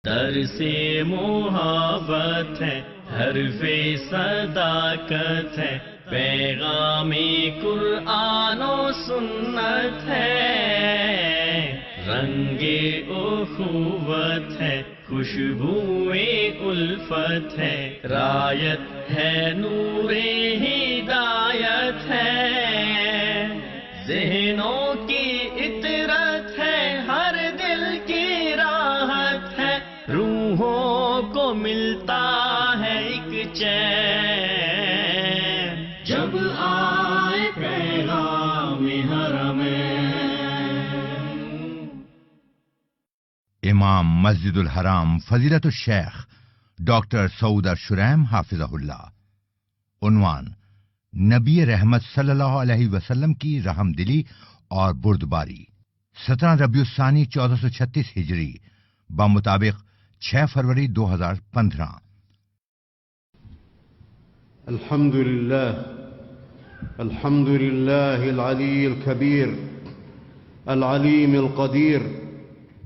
درس محبت ہے، حرف صداقت ہے، پیغام قرآن و سنت ہے، رنگ اخوت ہے، خوشبوئے الفت ہے، رایت ہے، نور ہدایت ہے، ذہنوں کی اطرت ہے، ہر دل کی راحت ہے، روحوں کو ملتا ہے ایک چین جب آئے پیغام حرم۔ امام مسجد الحرام فضیلت الشیخ ڈاکٹر سعود الشریم حافظہ اللہ۔ عنوان: نبی رحمت صلی اللہ علیہ وسلم کی رحم دلی اور بردباری۔ 17 ربیع الثانی 1436 ہجری بمطابق 6 فروری 2015۔ الحمد لله العلی الکبیر العلیم القدیر۔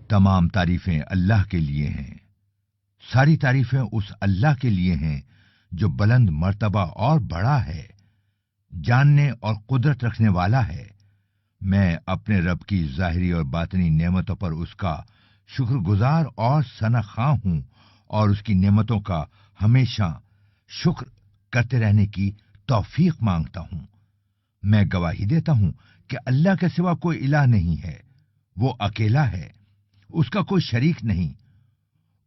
تمام تعریفیں اللہ کے لیے ہیں، ساری تعریفیں اس اللہ کے لیے ہیں جو بلند مرتبہ اور بڑا ہے، جاننے اور قدرت رکھنے والا ہے۔ میں اپنے رب کی ظاہری اور باطنی نعمتوں پر اس کا شکر گزار اور ثنا خواں ہوں، اور اس کی نعمتوں کا ہمیشہ شکر کرتے رہنے کی توفیق مانگتا ہوں۔ میں گواہی دیتا ہوں کہ اللہ کے سوا کوئی الہ نہیں ہے، وہ اکیلا ہے، اس کا کوئی شریک نہیں،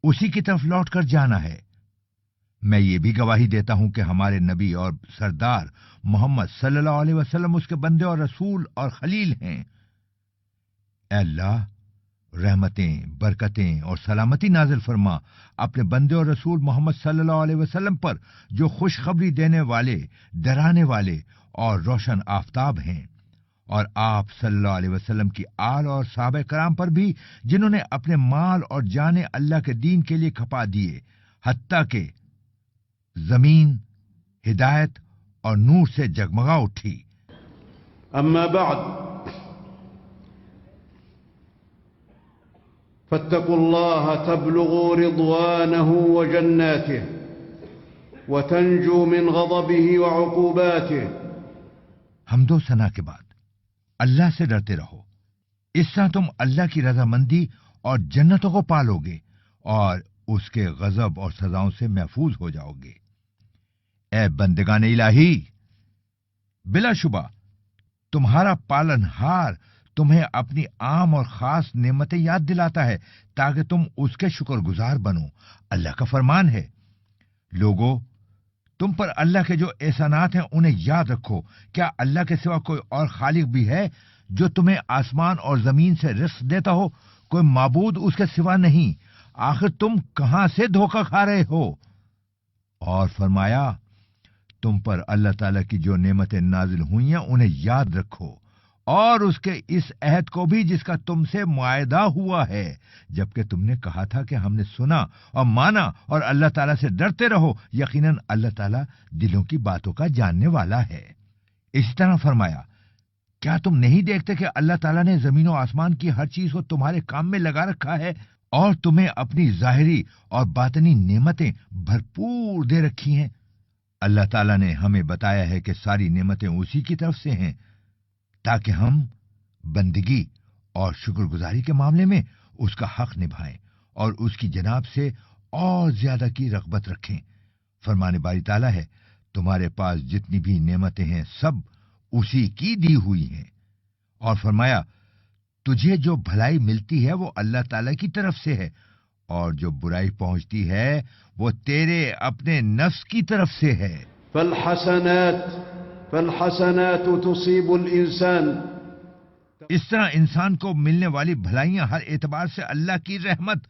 اسی کی طرف لوٹ کر جانا ہے۔ میں یہ بھی گواہی دیتا ہوں کہ ہمارے نبی اور سردار محمد صلی اللہ علیہ وسلم اس کے بندے اور رسول اور خلیل ہیں۔ اے اللہ، رحمتیں، برکتیں اور سلامتی نازل فرما اپنے بندے اور رسول محمد صلی اللہ علیہ وسلم پر، جو خوشخبری دینے والے، ڈرانے والے اور روشن آفتاب ہیں، اور آپ صلی اللہ علیہ وسلم کی آل اور صحابہ کرام پر بھی، جنہوں نے اپنے مال اور جانیں اللہ کے دین کے لیے کھپا دیے، حتیٰ کہ زمین ہدایت اور نور سے جگمگا اٹھی۔ اما بعد فاتقوا الله تبلغوا رضوانه وجناته وتنجوا من غضبه وعقوباته۔ حمد و ثنا کے بعد اللہ سے ڈرتے رہو، اس طرح تم اللہ کی رضامندی اور جنتوں کو پالو گے اور اس کے غضب اور سزاؤں سے محفوظ ہو جاؤ گے۔ اے بندگان الہی، بلا شبہ تمہارا پالنہار تمہیں اپنی عام اور خاص نعمتیں یاد دلاتا ہے تاکہ تم اس کے شکر گزار بنو۔ اللہ کا فرمان ہے، لوگو، تم پر اللہ کے جو احسانات ہیں انہیں یاد رکھو۔ کیا اللہ کے سوا کوئی اور خالق بھی ہے جو تمہیں آسمان اور زمین سے رزق دیتا ہو؟ کوئی معبود اس کے سوا نہیں۔ آخر تم کہاں سے دھوکہ کھا رہے ہو؟ اور فرمایا، تم پر اللہ تعالیٰ کی جو نعمتیں نازل ہوئی ہیں انہیں یاد رکھو، اور اس کے اس عہد کو بھی جس کا تم سے معاہدہ ہوا ہے، جبکہ تم نے کہا تھا کہ ہم نے سنا اور مانا، اور اللہ تعالیٰ سے ڈرتے رہو، یقیناً اللہ تعالیٰ دلوں کی باتوں کا جاننے والا ہے۔ اسی طرح فرمایا، کیا تم نہیں دیکھتے کہ اللہ تعالیٰ نے زمین و آسمان کی ہر چیز کو تمہارے کام میں لگا رکھا ہے، اور تمہیں اپنی ظاہری اور باطنی نعمتیں بھرپور دے رکھی ہیں؟ اللہ تعالیٰ نے ہمیں بتایا ہے کہ ساری نعمتیں اسی کی طرف سے ہیں، تاکہ ہم بندگی اور شکر گزاری کے معاملے میں اس کا حق نبھائیں اور اس کی جناب سے اور زیادہ کی رغبت رکھیں۔ فرمان باری تعالیٰ ہے، تمہارے پاس جتنی بھی نعمتیں ہیں سب اسی کی دی ہوئی ہیں، اور فرمایا، تجھے جو بھلائی ملتی ہے وہ اللہ تعالیٰ کی طرف سے ہے، اور جو برائی پہنچتی ہے وہ تیرے اپنے نفس کی طرف سے ہے۔ فالحسنات تصیب الانسان۔ اس طرح انسان کو ملنے والی بھلائیاں ہر اعتبار سے اللہ کی رحمت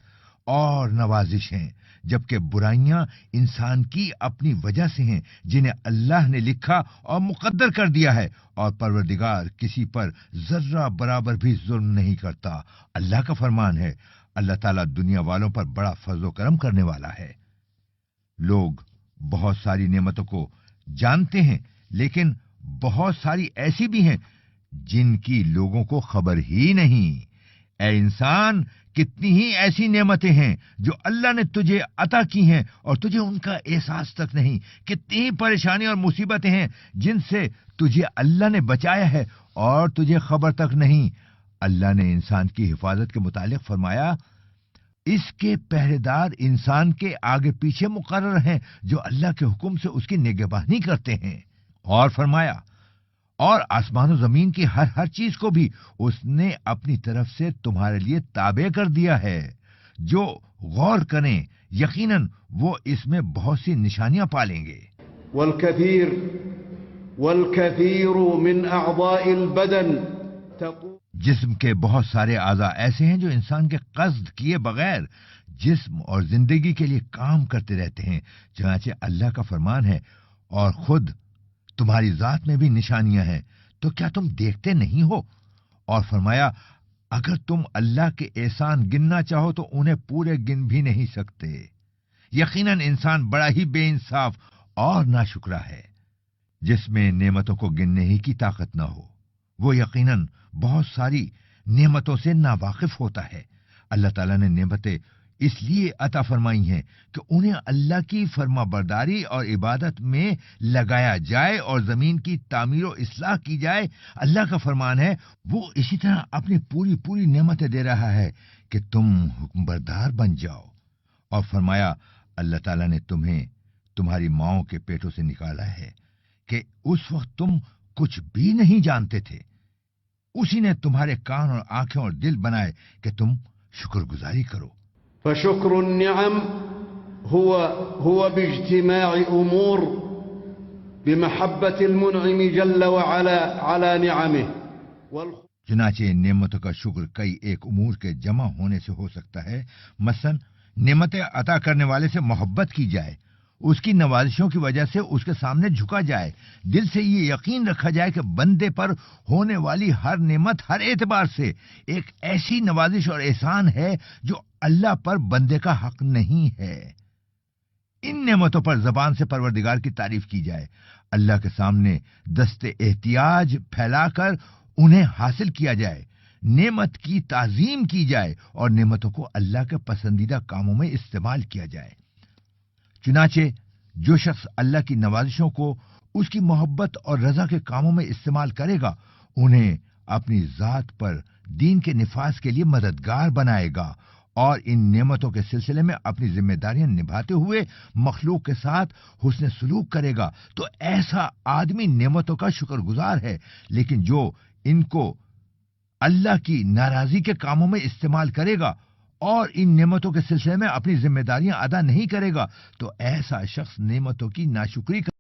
اور نوازش ہیں، جبکہ برائیاں انسان کی اپنی وجہ سے ہیں جنہیں اللہ نے لکھا اور مقدر کر دیا ہے، اور پروردگار کسی پر ذرہ برابر بھی ظلم نہیں کرتا۔ اللہ کا فرمان ہے، اللہ تعالیٰ دنیا والوں پر بڑا فضل و کرم کرنے والا ہے۔ لوگ بہت ساری نعمتوں کو جانتے ہیں، لیکن بہت ساری ایسی بھی ہیں جن کی لوگوں کو خبر ہی نہیں۔ اے انسان، کتنی ہی ایسی نعمتیں ہیں جو اللہ نے تجھے عطا کی ہیں اور تجھے ان کا احساس تک نہیں. کتنی ہی پریشانی اور مصیبتیں ہیں جن سے تجھے اللہ نے بچایا ہے اور تجھے خبر تک نہیں. اللہ نے انسان کی حفاظت کے متعلق فرمایا، اس کے پہرے دار انسان کے آگے پیچھے مقرر ہیں جو اللہ کے حکم سے اس کی نگہبانی کرتے ہیں. اور فرمایا، اور آسمان و زمین کی ہر چیز کو بھی اس نے اپنی طرف سے تمہارے لیے تابع کر دیا ہے. جو غور کریں یقیناً وہ اس میں بہت سی نشانیاں پالیں گے. والكثير من اعضاء البدن جسم کے بہت سارے اعضاء ایسے ہیں جو انسان کے قصد کیے بغیر جسم اور زندگی کے لیے کام کرتے رہتے ہیں. چنانچہ اللہ کا فرمان ہے، اور خود تمہاری ذات میں بھی نشانیاں ہیں، تو کیا تم دیکھتے نہیں ہو؟ اور فرمایا، اگر تم اللہ کے احسان گننا چاہو تو انہیں پورے گن بھی نہیں سکتے. یقیناً انسان بڑا ہی بے انصاف اور ناشکرا ہے. جس میں نعمتوں کو گننے ہی کی طاقت نہ ہو، وہ یقیناً بہت ساری نعمتوں سے ناواقف ہوتا ہے. اللہ تعالیٰ نے نعمتیں اس لیے عطا فرمائی ہیں کہ انہیں اللہ کی فرما برداری اور عبادت میں لگایا جائے اور زمین کی تعمیر و اصلاح کی جائے. اللہ کا فرمان ہے، وہ اسی طرح اپنی پوری نعمتیں دے رہا ہے کہ تم حکم بردار بن جاؤ. اور فرمایا، اللہ تعالیٰ نے تمہیں تمہاری ماؤں کے پیٹوں سے نکالا ہے کہ اس وقت تم کچھ بھی نہیں جانتے تھے. اسی نے تمہارے کان اور آنکھیں اور دل بنائے کہ تم شکر گزاری کرو. فشكر النعم هو باجتماع امور بمحبة المنعم جل وعلا على نعمه. چنانچہ نعمتوں کا شکر کئی ایک امور کے جمع ہونے سے ہو سکتا ہے. مثلا نعمتیں عطا کرنے والے سے محبت کی جائے، اس کی نوازشوں کی وجہ سے اس کے سامنے جھکا جائے، دل سے یہ یقین رکھا جائے کہ بندے پر ہونے والی ہر نعمت ہر اعتبار سے ایک ایسی نوازش اور احسان ہے جو اللہ پر بندے کا حق نہیں ہے. ان نعمتوں پر زبان سے پروردگار کی تعریف کی جائے، اللہ کے سامنے دست احتیاج پھیلا کر انہیں حاصل کیا جائے، نعمت کی تعظیم کی جائے اور نعمتوں کو اللہ کے پسندیدہ کاموں میں استعمال کیا جائے. چنانچہ جو شخص اللہ کی نوازشوں کو اس کی محبت اور رضا کے کاموں میں استعمال کرے گا، انہیں اپنی ذات پر دین کے نفاذ کے لیے مددگار بنائے گا اور ان نعمتوں کے سلسلے میں اپنی ذمہ داریاں نبھاتے ہوئے مخلوق کے ساتھ حسن سلوک کرے گا، تو ایسا آدمی نعمتوں کا شکر گزار ہے. لیکن جو ان کو اللہ کی ناراضی کے کاموں میں استعمال کرے گا اور ان نعمتوں کے سلسلے میں اپنی ذمہ داریاں ادا نہیں کرے گا، تو ایسا شخص نعمتوں کی ناشکری